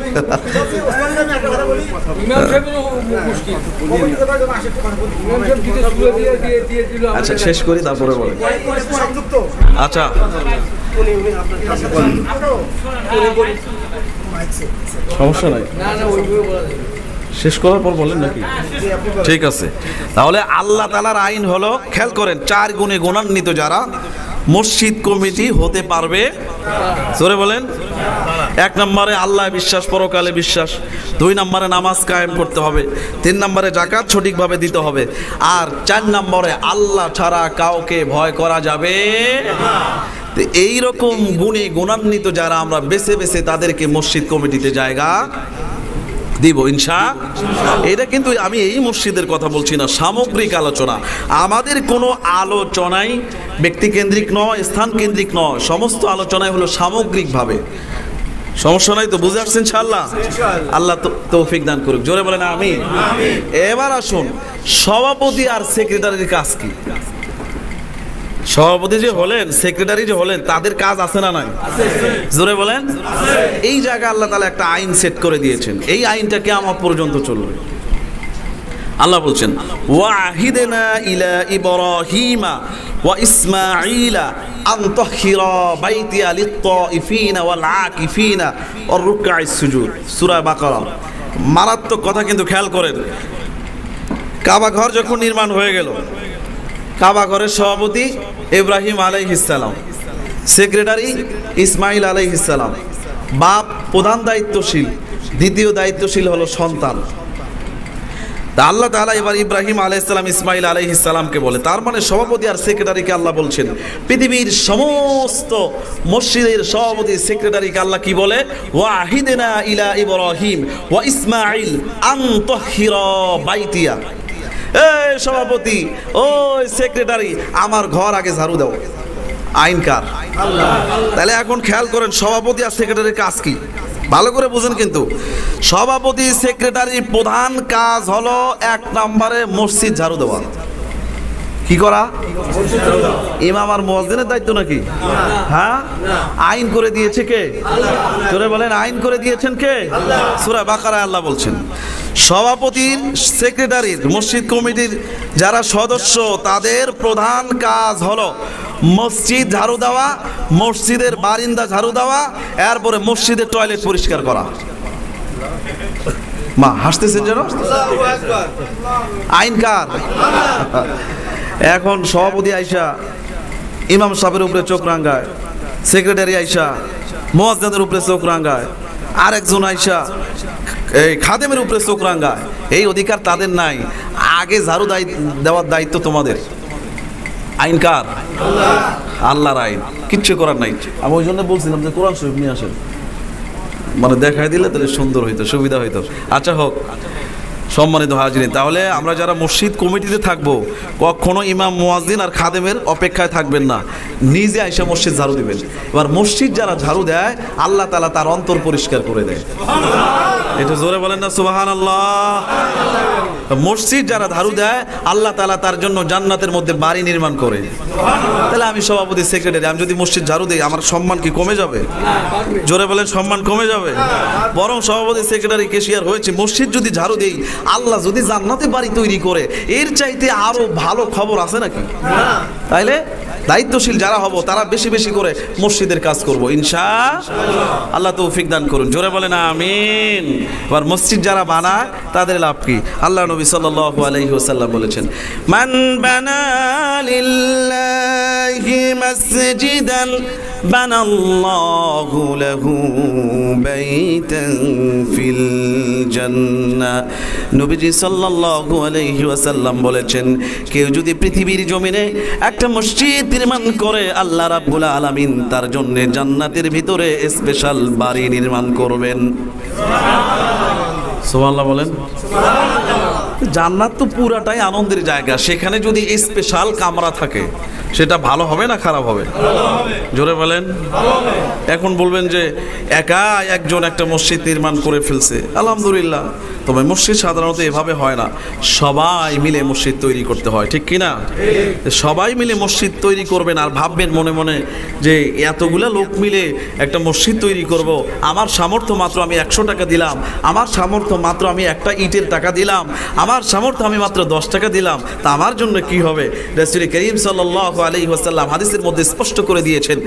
[SPEAKER 1] আচ্ছা শেষ করি তারপরে বলে। আচ্ছা সমস্যা নাই, শেষ করার পর বলেন নাকি? ঠিক আছে, তাহলে আল্লাহ তাআলার আইন হলো, খেয়াল করেন, 4 গুণে গুণান্বিত যারা মসজিদ কমিটি হতে পারবে, জোরে বলেন। 1 নম্বরে আল্লাহ বিশ্বাস, পরকালে বিশ্বাস। 2 নম্বরে নামাজ কায়েম করতে হবে। 3 নম্বরে যাকাত সঠিকভাবে দিতে হবে। আর 4 নম্বরে আল্লাহ ছাড়া কাউকে ভয় করা যাবে না। এই রকম গুণে গুণান্বিত যারা আমরা বেছে বেছে তাদেরকে মসজিদ কমিটিতে জায়গা দিব ইনশাআল্লাহ। এটা কিন্তু আমি এই মসজিদের কথা বলছি না, সামগ্রিক আলোচনা। আমাদের কোনো আলোচনাই ব্যক্তিকেন্দ্রিক নয়, স্থান কেন্দ্রিক নয়, সমস্ত আলোচনাই হলো সামগ্রিকভাবে। সমস্যা নাই তো? বুঝে আসছেন ইনশাআল্লাহ? আল্লাহ তৌফিক দান করুক, জোরে বলেন আমিন। এবার আসুন, সভাপতি আর সেক্রেটারির কাজ কি? সভাপতি যে হলেন, সেক্রেটারি যে হলেন, তাদের কাজ আছে না নাই? জোরে বলেন। এই জায়গায় আল্লাহ তাআলা একটা আইন সেট করে দিয়েছেন, এই আইনটা কিয়ামত পর্যন্ত চলবে। আল্লাহ বলছেন, ওয়াহিদনা ইলা ইব্রাহিমা ওয়া ইসমাঈলা আন তাহিরা বাইতিয়া লিত-তাইফিনা ওয়াল আকিফিনা ওয়ার রুকআইস সুজুদ। সূরা বাকারা। মারাত্মক কথা কিন্তু খেয়াল করেন। কাবা ঘর যখন নির্মাণ হয়ে গেল, কাবা ঘরের সভাপতি ইব্রাহিম আলাইহিস সালাম, সেক্রেটারি ইসমাইল আলাইহিস সালাম, বাপ প্রধান দায়িত্বশীল, দ্বিতীয় দায়িত্বশীল হলো সন্তান। তা আল্লাহ তাআলা এবার ইব্রাহিম আলাইহিস সালাম ইসমাইল আলাইহিস সালামকে বলে, তার মানে সভাপতি আর সেক্রেটারিকে আল্লাহ বলছেন, পৃথিবীর সমস্ত মসজিদের সভাপতি সেক্রেটারিকে আল্লাহ কি বলে? ওয়াহিদনা ইলা ইব্রাহিম ওয়া ইসমাইল আন তাহিরা বাইতিয়া। এই সভাপতি, ওই সেক্রেটারি, আমার ঘর আগে ঝাড়ু দাও। আইন কার? আল্লাহ। তাহলে এখন খেয়াল করেন, সভাপতি আর সেক্রেটারির কাজ কি, ভালো করে বুঝেন। কিন্তু সভাপতি সেক্রেটারির প্রধান কাজ হলো 1 নম্বরে মসজিদ ঝাড়ু দেওয়া। কি করা? ইমাম আর মুয়াজ্জিনের দায়িত্ব নাকি? হ্যাঁ, আইন করে দিয়েছে কে? জোরে বলেন, আইন করে দিয়েছেন কে? সূরা বাকারায় আল্লাহ বলছেন, সভাপতির, সেক্রেটারির, মসজিদ কমিটির যারা সদস্য, তাদের প্রধান কাজ হলো মসজিদ ঝাড়ু দেওয়া, মসজিদের বারিন্দা ঝাড়ু দেওয়া, এরপরে মসজিদের টয়লেট পরিষ্কার করা। মা হাসতেছেন যেন? আইন কার? এখন সভাপতি আইসা ইমাম সাহেবের উপরে চোখ রাঙ্গায়, সেক্রেটারি আইসা মুয়াজ্জিনের উপরে চোখ রাঙ্গায়, আরেকজন আইসা এই খাদেমের উপরে চোখ রাঙ্গায়। এই অধিকার তাদের নাই। আগে ঝাড়ু দেওয়ার দায়িত্ব তোমাদের। আইন কার? আল্লাহর আইন, কিচ্ছু করার নাই। আমি ওই জন্য বলছিলাম যে কোরআন শরীফ নিয়ে আসেন, মানে দেখাই দিলে তাহলে সুন্দর হইতো, সুবিধা হইতো। আচ্ছা হোক, সম্মানিত হাজিরিন, তাহলে আমরা যারা মসজিদ কমিটিতে থাকবো, কখনো ইমাম, মুয়াজ্জিন আর খাদেমের অপেক্ষায় থাকবেন না, নিজে আইসা মসজিদ ঝাড়ু দিবেন। এবার মসজিদ যারা ঝাড়ু দেয়, আল্লাহ তাআলা তার অন্তর পরিষ্কার করে দেয়। এটা জোরে বলেন না সুবহানাল্লাহ। মসজিদ যারা ঝাড়ু দেয়, আল্লাহ তাআলা তার জন্য জান্নাতের মধ্যে বাড়ি নির্মাণ করে। তাহলে আমি সভাপতি, সেক্রেটারি, আমি যদি মসজিদ ঝাড়ু দিই, আমার সম্মান কি কমে যাবে? জোরে বলেন, সম্মান কমে যাবে? বরং সভাপতি, সেক্রেটারি, ক্যাশিয়ার হয়েছে, মসজিদ যদি ঝাড়ু দেই, আল্লাহ যদি জান্নাতে বাড়ি তৈরি করে, এর চাইতে আরো ভালো খবর আছে নাকি? তাইলে দায়িত্বশীল যারা হব, তারা বেশি বেশি করে মসজিদের কাজ করব ইনশাআল্লাহ। আল্লাহ তৌফিক দান করুন, জোরে বলেন আমিন। এবার মসজিদ যারা বানায়, তাদের লাভ কি? আল্লাহ নবী সাল্লাল্লাহু আলাইহি ওয়াসাল্লাম বলেছেন, মান বানা লিল্লাহি মাসজিদান বানাল্লাহু লাহু বাইতান ফিল জান্নাহ। নবীজি সাল্লাল্লাহু আলাইহি ওয়াসাল্লাম বলেছেন, কেউ যদি পৃথিবীর জমিনে একটা মসজিদ নির্মাণ করে, আল্লাহ রাব্বুল আলামিন তার জন্য জান্নাতের ভিতরে স্পেশাল বাড়ি নির্মাণ করবেন। সুবহানাল্লাহ বলেন। জান্নাত তো পুরাটাই আনন্দের জায়গা, সেখানে যদি স্পেশাল কামরা থাকে সেটা ভালো হবে না খারাপ হবে? জোরে বলেন। এখন বলবেন যে একা একজন একটা মসজিদ নির্মাণ করে ফেলছে, আলহামদুলিল্লাহ, তবে মসজিদ সাধারণত এভাবে হয় না, সবাই মিলে মসজিদ তৈরি করতে হয়, ঠিক কিনা? সবাই মিলে মসজিদ তৈরি করবেন আর ভাববেন মনে মনে যে এতগুলা লোক মিলে একটা মসজিদ তৈরি করব, আমার সামর্থ্য মাত্র আমি 100 টাকা দিলাম, আমার সামর্থ্য মাত্র আমি একটা ইটের টাকা দিলাম, আমার সামর্থ্য আমি মাত্র 10 টাকা দিলাম, তা আমার জন্য কি হবে? রাসূল করিম সাল্লাল্লাহু আলাইহি ওয়াসাল্লাম হাদিসের মধ্যে স্পষ্ট করে দিয়েছেন,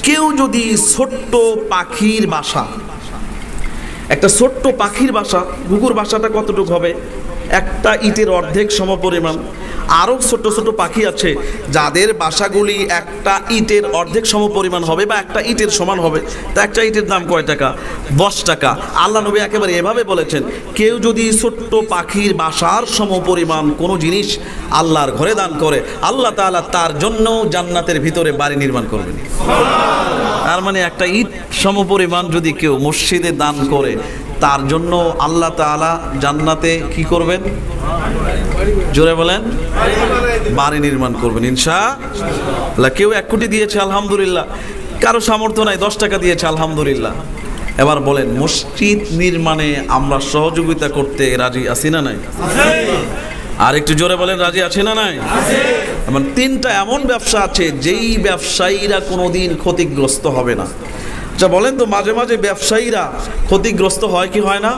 [SPEAKER 1] কেউ যদি ছোট্ট পাখির বাসা, একটা ছোট্ট পাখির বাসা, ঘুঘুর বাসাটা কতটুকু হবে? একটা ইটের অর্ধেক সমপরিমাণ। আরও ছোট ছোট পাখি আছে যাদের বাসাগুলি একটা ইটের অর্ধেক সমপরিমাণ হবে বা একটা ইটের সমান হবে, তা একটা ইটের দাম কয় টাকা? 10 টাকা। আল্লাহ নবী একেবারে এভাবে বলেছেন, কেউ যদি ছোট্ট পাখির বাসার সমপরিমাণ কোনো জিনিস আল্লাহর ঘরে দান করে, আল্লাহ তাআলা তার জন্য জান্নাতের ভিতরে বাড়ি নির্মাণ করবেন। তার মানে একটা ইট সমপরিমাণ যদি কেউ মসজিদে দান করে, তার জন্য আল্লাহ তাআলা জান্নাতে কি করবেন? জোরে বলেন, বাড়ি নির্মাণ করবেন ইনশাআল্লাহ। কেউ 1 কোটি দিয়েছে, আলহামদুলিল্লাহ, কারো সামর্থ্য নাই 10 টাকা দিয়েছে, আলহামদুলিল্লাহ। এবার বলেন, মসজিদ নির্মাণে আমরা সহযোগিতা করতে রাজি আছি না নাই? আর একটু জোরে বলেন, রাজি আছে না নাই? এমন 3টা এমন ব্যবসা আছে যেই ব্যবসায়ীরা কোনোদিন ক্ষতিগ্রস্ত হবে না। আচ্ছা বলেন তো, মাঝে মাঝে ব্যবসায়ীরা ক্ষতিগ্রস্ত হয় কি হয় না?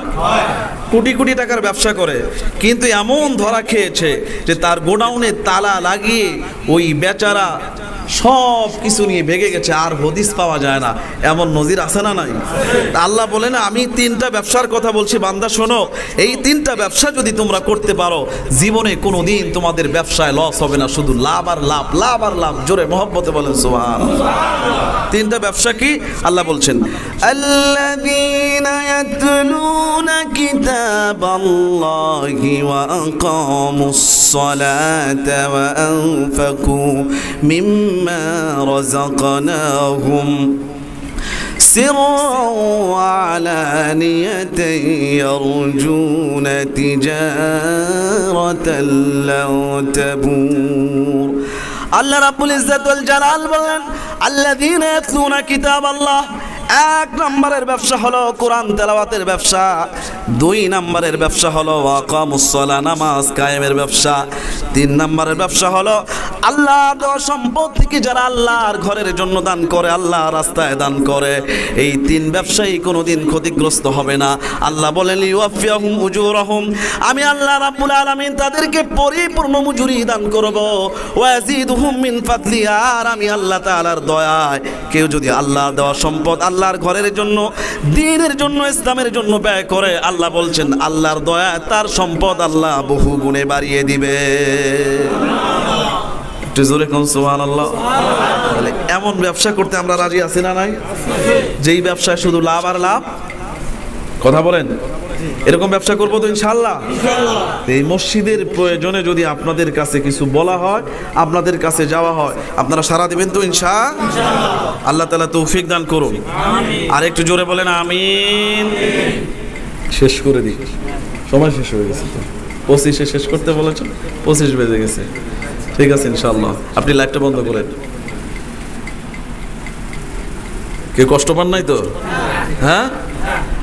[SPEAKER 1] কোটি কোটি টাকার ব্যবসা করে, কিন্তু এমন ধরা খেয়েছে যে তার গোডাউনে তালা লাগিয়ে ওই বেচারা সব কিছু নিয়ে ভেগে গেছে, আর হদিস পাওয়া যায় না। এমন নজির আছে না নাই? আল্লাহ বলেন, আমি 3টা ব্যবসার কথা বলছি, বান্দা শোনো, এই 3টা ব্যবসা যদি তোমরা করতে পারো, জীবনে কোনোদিন তোমাদের ব্যবসায় লস হবে না, শুধু লাভ আর লাভ, লাভ আর লাভ। জোরে মহব্বতে বলেন সুবহানাল্লাহ। 3টা ব্যবসা কি? আল্লাহ বলছেন, আল্লাযীনা ইয়াতলুনা কিতাবাল্লাহি ওয়া আকামুস সালাতা ওয়া আনফাকু মিম্মা রাযাকনাহুম سرا وعلانية يرجون تجارة لن تبور। আল্লাহ রাব্বুল ইজ্জত ওয়াল জালাল বলেন, আল্লাযীনা ইয়াতলুনা কিতাবাল্লাহ। 1 নম্বরের ব্যবসা হলো কোরআন তেলাওয়াতের ব্যবসা। 2 নম্বরের ব্যবসা হলো আকামুস সালাহ, নামাজ কায়েমের ব্যবসা। 3 নম্বরের ব্যবসা হলো আল্লাহর দেওয়া সম্পদ থেকে যারা আল্লাহর ঘরের জন্য দান করে, আল্লাহর রাস্তায় দান করে, এই 3 ব্যবসায়ী কোনোদিন ক্ষতিগ্রস্ত হবে না। আল্লাহ বলেন, ইউওয়াফিয়াহুম উজুরাহুম, আমি আল্লাহ রাব্বুল আলামিন তাদেরকে পরিপূর্ণ মজুরি দান করব, ওয়া ইয়াজিদুহুম মিন ফাদলি, আর আমি আল্লাহ তাআলার দয়ায় কেউ যদি আল্লাহর দেওয়া সম্পদ আল্লাহর ঘরের জন্য, দ্বীনের জন্য, ইসলামের জন্য ব্যয় করে, আল্লাহ বলছেন আল্লাহর দয়া তার সম্পদ আল্লাহ বহু গুণে বাড়িয়ে দিবে। একটু জোরে কোন সুবহানাল্লাহ। তাহলে এমন ব্যবসা করতে আমরা রাজি আছি না নাই? যেই ব্যবসায় শুধু লাভ আর লাভ। কথা বলেন, এরকম ব্যবসা করবো তো ইনশাআল্লাহ। এই মসজিদের প্রয়োজনে যদি আপনাদের কাছে কিছু বলা হয়, আপনাদের কাছে যাওয়া হয়, আপনারা সাড়া দিবেন তো ইনশাআল্লাহ। আল্লাহ তাআলা তৌফিক দান করুন। আর একটু জোরে বলেন আমিন। শেষ করে দিই, সময় শেষ হয়ে গেছে। 25-এ শেষ করতে বলেছেন, 25 বেজে গেছে। ঠিক আছে ইনশাআল্লাহ, আপনি লাইভটা বন্ধ করেন। কেউ কষ্ট পান নাই তো? হ্যাঁ,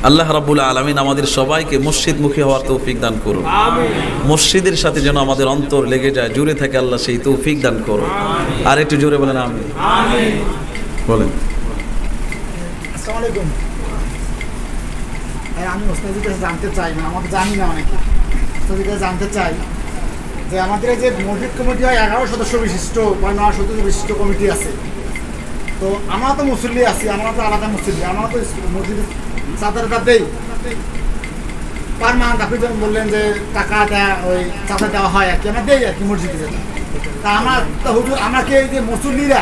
[SPEAKER 1] আল্লাহ রাব্বুল আলামিন আমাদের সবাইকে মসজিদমুখী হওয়ার তৌফিক দান করুন। মসজিদের সাথে যেন আমাদের অন্তর লেগে যায়, জুড়ে থাকে, আল্লাহ সেই তৌফিক দান করুন। আর একটু জোরে বলেন আমিন। বলেন।
[SPEAKER 2] আসসালামু আলাইকুম। আমি ওস্তাদের কাছে জানতে চাই, আমাকে জানি না অনেকে, ওস্তাদের কাছে জানতে চাই যে আমাদের এই যে মসজিদ কমিটি হয় 11 সদস্য বিশিষ্ট বা 9 সদস্য বিশিষ্ট কমিটি আছে, তো আমরা তো মুসল্লি আছি, আমরা তো আলাদা মুসল্লি, আমরা তো মসজিদের চাঁদাটা দেই পার মান্থ। আপনি যখন বললেন যে টাকা দেওয়া, ওই চাঁদা দেওয়া হয় আর কি, আমরা দেই আর কি মসজিদে যেটা। তা আমার তো হুজুর, আমাকে এই যে মুসল্লিরা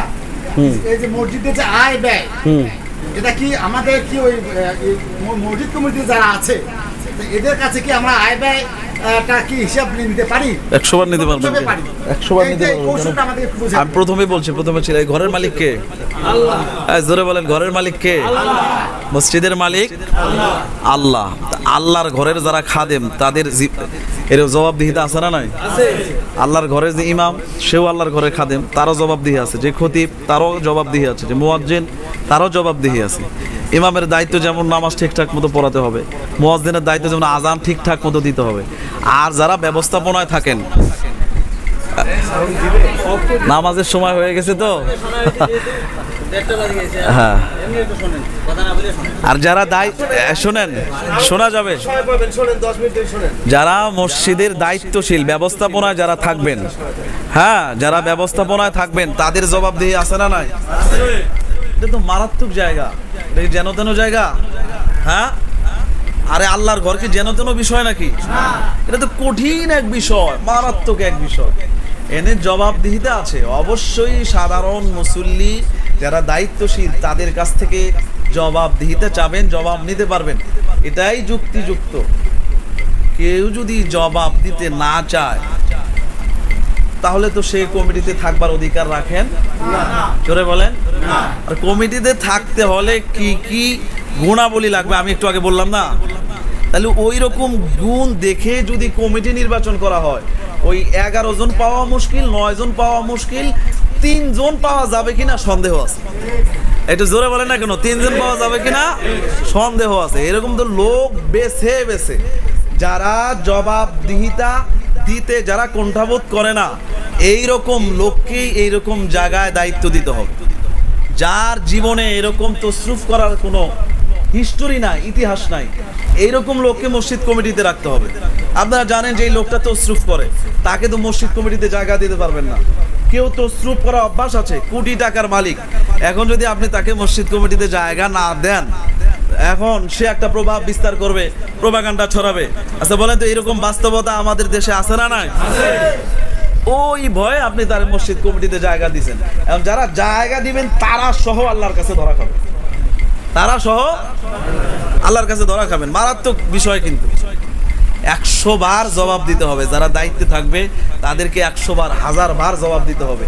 [SPEAKER 2] এই যে মসজিদে যে আয় ব্যয়, এটা কি আমাদের কি ওই মসজিদ কমিটি যারা আছে এদের কাছে কি আমরা আয় ব্যয় কি হিসাব নিতে পারি?
[SPEAKER 1] 100 বার নিতে পারবেন, 100 বার নিতে পারবেন। আমি প্রথমে ছিল ঘরের মালিক কে? আল্লাহ। জোরে বলেন, ঘরের মালিক কে? আল্লাহ। মসজিদের মালিক আল্লাহ। আল্লাহর ঘরের যারা খাদেম, তাদের এর জবাবদিহিতা আছে না নাই? আল্লাহর ঘরে যে ইমাম, সেও আল্লাহর ঘরে খাদেম, তারও জবাবদিহি আছে। যে খতিব, তারও জবাবদিহি আছে। যে মুয়াজ্জিন, তারও জবাবদিহি আছে। ইমামের দায়িত্ব যেমন নামাজ ঠিকঠাক মতো পড়াতে হবে, মুয়াজ্জিনের দায়িত্ব যেমন আজান ঠিকঠাক মতো দিতে হবে। আর যারা ব্যবস্থাপনায় থাকেন, নামাজের সময় হয়ে গেছে তো, হ্যাঁ, আর যারা দায়িত্ব, শোনেন, শোনা যাবে, যারা মসজিদের দায়িত্বশীল ব্যবস্থাপনায় যারা থাকবেন, হ্যাঁ, যারা ব্যবস্থাপনায় থাকবেন, তাদের জবাবদিহি আছে না নাই? এটা তো মারাত্মক জায়গা, এটা যেন তেন জায়গা, হ্যাঁ। আরে আল্লাহর ঘর কি যেন তেন বিষয় নাকি? এটা তো কঠিন এক বিষয়, মারাত্মক এক বিষয়। এনে জবাবদিহিতা আছে। অবশ্যই সাধারণ মুসল্লি যারা দায়িত্বশীল, তাদের কাছ থেকে জবাবদিহিতা চাবেন, জবাব নিতে পারবেন, এটাই যুক্তিযুক্ত। কেউ যদি জবাব দিতে না চায়, তাহলে তো সে কমিটিতে থাকবার অধিকার রাখেন না। জোরে বলেন। আর কমিটিতে থাকতে হলে কি কি গুণাবলী লাগবে আমি একটু আগে বললাম না? তাহলে ওই রকম গুণ দেখে যদি কমিটি নির্বাচন করা হয়, ওই 11 জন পাওয়া মুশকিল, 9 জন পাওয়া মুশকিল, 3 জন পাওয়া যাবে কিনা সন্দেহ আছে। একটু জোরে বলেন না কেন? 3 জন পাওয়া যাবে কিনা সন্দেহ আছে। এরকম তো লোক বেছে বেছে যারা জবাবদিহিতা দিতে যারা কুণ্ঠাবোধ করে না, এইরকম লোককেই এইরকম জায়গায় দায়িত্ব দিতে হবে। যার জীবনে এরকম তসরুফ করার কোনো হিস্টোরি নাই, ইতিহাস নাই, এইরকম লোককে মসজিদ কমিটিতে রাখতে হবে। আপনারা জানেন যে এই লোকটা তসরুফ করে, তাকে তো মসজিদ কমিটিতে জায়গা দিতে পারবেন না। কেউ তসরুফ করা অভ্যাস আছে, কোটি টাকার মালিক, এখন যদি আপনি তাকে মসজিদ কমিটিতে জায়গা না দেন, এখন সে একটা প্রভাব বিস্তার করবে, প্রোপাগান্ডা ছড়াবে। আচ্ছা বলেন তো, এরকম বাস্তবতা আমাদের দেশে আছে না নাই? ওই ভয়ে আপনি তার মসজিদ কমিটিতে জায়গা দিবেন। এখন যারা জায়গা দিবেন তারা সহ আল্লাহর কাছে ধরা খাবে, তারা সহ আল্লাহর কাছে ধরা খাবেন। মারাত্মক বিষয়, কিন্তু 100 বার জবাব দিতে হবে। যারা দায়িত্বে থাকবে তাদেরকে 100 বার, 1000 বার জবাব দিতে হবে।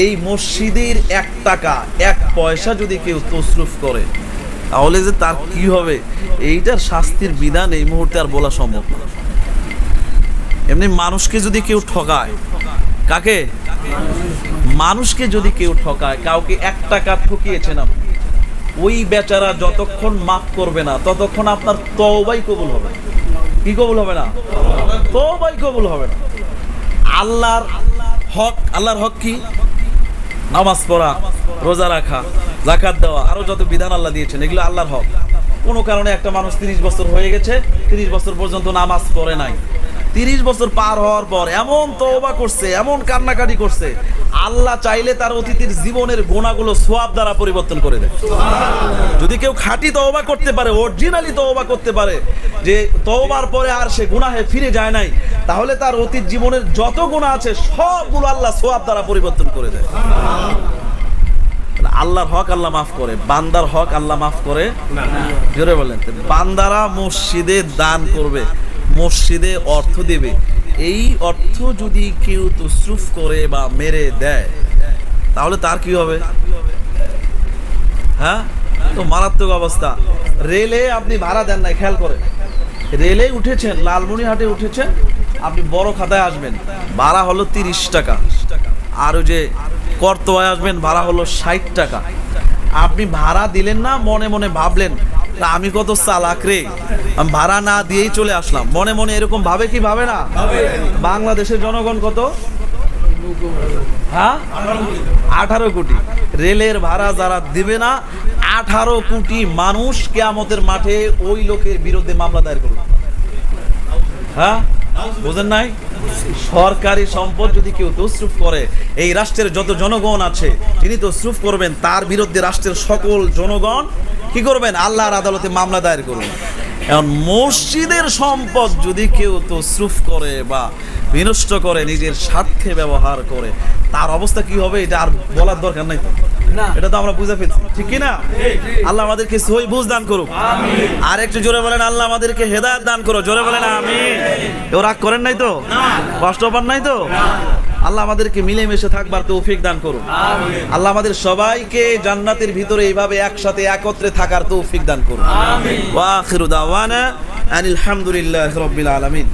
[SPEAKER 1] এই মসজিদের 1 টাকা 1 পয়সা যদি কেউ তসরুফ করে, তাহলে যে তার কি হবে, এইটার শাস্তির বিধান এই মুহূর্তে আর বলা সম্ভব না। এমনি মানুষকে যদি কেউ ঠকায়, কাকে? মানুষকে যদি কেউ ঠকায়, কাউকে 1 টাকা ঠকিয়েছেন আপনি, ওই বেচারা যতক্ষণ মাফ করবে না, ততক্ষণ আপনার তওবাই কবুল হবে। কি কবুল হবে না? তওবাই কবুল হবে না। আল্লাহর হক, আল্লাহর হক কি? নামাজ পড়া, রোজা রাখা, যাকাত দেওয়া, আরো যত বিধান আল্লাহ দিয়েছেন, এগুলো আল্লাহর হক। কোনো কারণে একটা মানুষ 30 বছর হয়ে গেছে, 30 বছর পর্যন্ত নামাজ পড়ে নাই, 30 বছর পার হওয়ার পর এমন তওবা করছে, এমন কান্নাকাটি করছে, আল্লাহ চাইলে তার অতীতের জীবনের গুনাহগুলো সওয়াব দ্বারা পরিবর্তন করে দেয়। যদি কেউ খাঁটি তওবা করতে পারে, অরিজিনালি তওবা করতে পারে, যে তওবার পরে আর সে গুনাহে ফিরে যায় নাই, তাহলে তার অতীত জীবনের যত গুনাহ আছে সবগুলো আল্লাহ সওয়াব দ্বারা পরিবর্তন করে দেয়। আল্লাহর হক আল্লাহ মাফ করে, বান্দার হক আল্লাহ মাফ করে না। জোরে বলেন। বান্দারা মসজিদে দান করবে, মসজিদে অর্থ দেবে, এই অর্থ যদি কেউ তসরুফ করে বা মেরে দেয়, তাহলে তার কি হবে? হ্যাঁ, তো মারাত্মক অবস্থা। রেলে আপনি ভাড়া দেন নাই, খেয়াল করে, রেলে উঠেছেন, লালমনিরহাটে উঠেছেন, আপনি বড় খাতায় আসবেন, ভাড়া হলো 30 টাকা, আর ওই যে করতোয়ায় আসবেন, ভাড়া হলো 60 টাকা। আপনি ভাড়া দিলেন না, মনে মনে ভাবলেন আমি কত চালাক রে, আমি ভাড়া না দিয়েই চলে আসলাম। মনে মনে এরকম ভাবে কি ভাবে না? বাংলাদেশের জনগণ কত? হ্যাঁ, 18 কোটি। রেলের ভাড়া যারা দিবে না, 18 কোটি মানুষ কিয়ামতের মাঠে ওই লোকের বিরুদ্ধে মামলা দায়ের করবে। হ্যাঁ, বুঝেন নাই? সরকারি সম্পদ যদি কেউ তসরুফ করে, এই রাষ্ট্রের যত জনগণ আছে তিনি তসরুফ করবেন, তার বিরুদ্ধে রাষ্ট্রের সকল জনগণ কি করবেন? আল্লাহর আদালতে মামলা দায়ের করবেন। এখন মসজিদের সম্পদ যদি কেউ তসরুফ করে বা বিনষ্ট করে, নিজের স্বার্থে ব্যবহার করে, তার অবস্থা কি হবে এটা আর বলার দরকার নাই তো, এটা তো আমরা বুঝে ফেলছি, ঠিক কি না? আল্লাহ আমাদেরকে সহি বুঝ দান করুক। আর একটু জোরে বলেন, আল্লাহ আমাদেরকে হেদায়েত দান করো। জোরে বলেন আমিন। কেউ রাগ করেন নাই তো? কষ্ট পান নাই তো? আল্লাহ আমাদেরকে মিলেমিশে থাকবার তৌফিক দান করুন। আল্লাহ আমাদের সবাইকে জান্নাতের ভিতরে এইভাবে একসাথে একত্রে থাকার তৌফিক দান করুন। ওয়া আখিরু দাওয়ানা আনিল হামদুলিল্লাহি রাব্বিল আলামিন।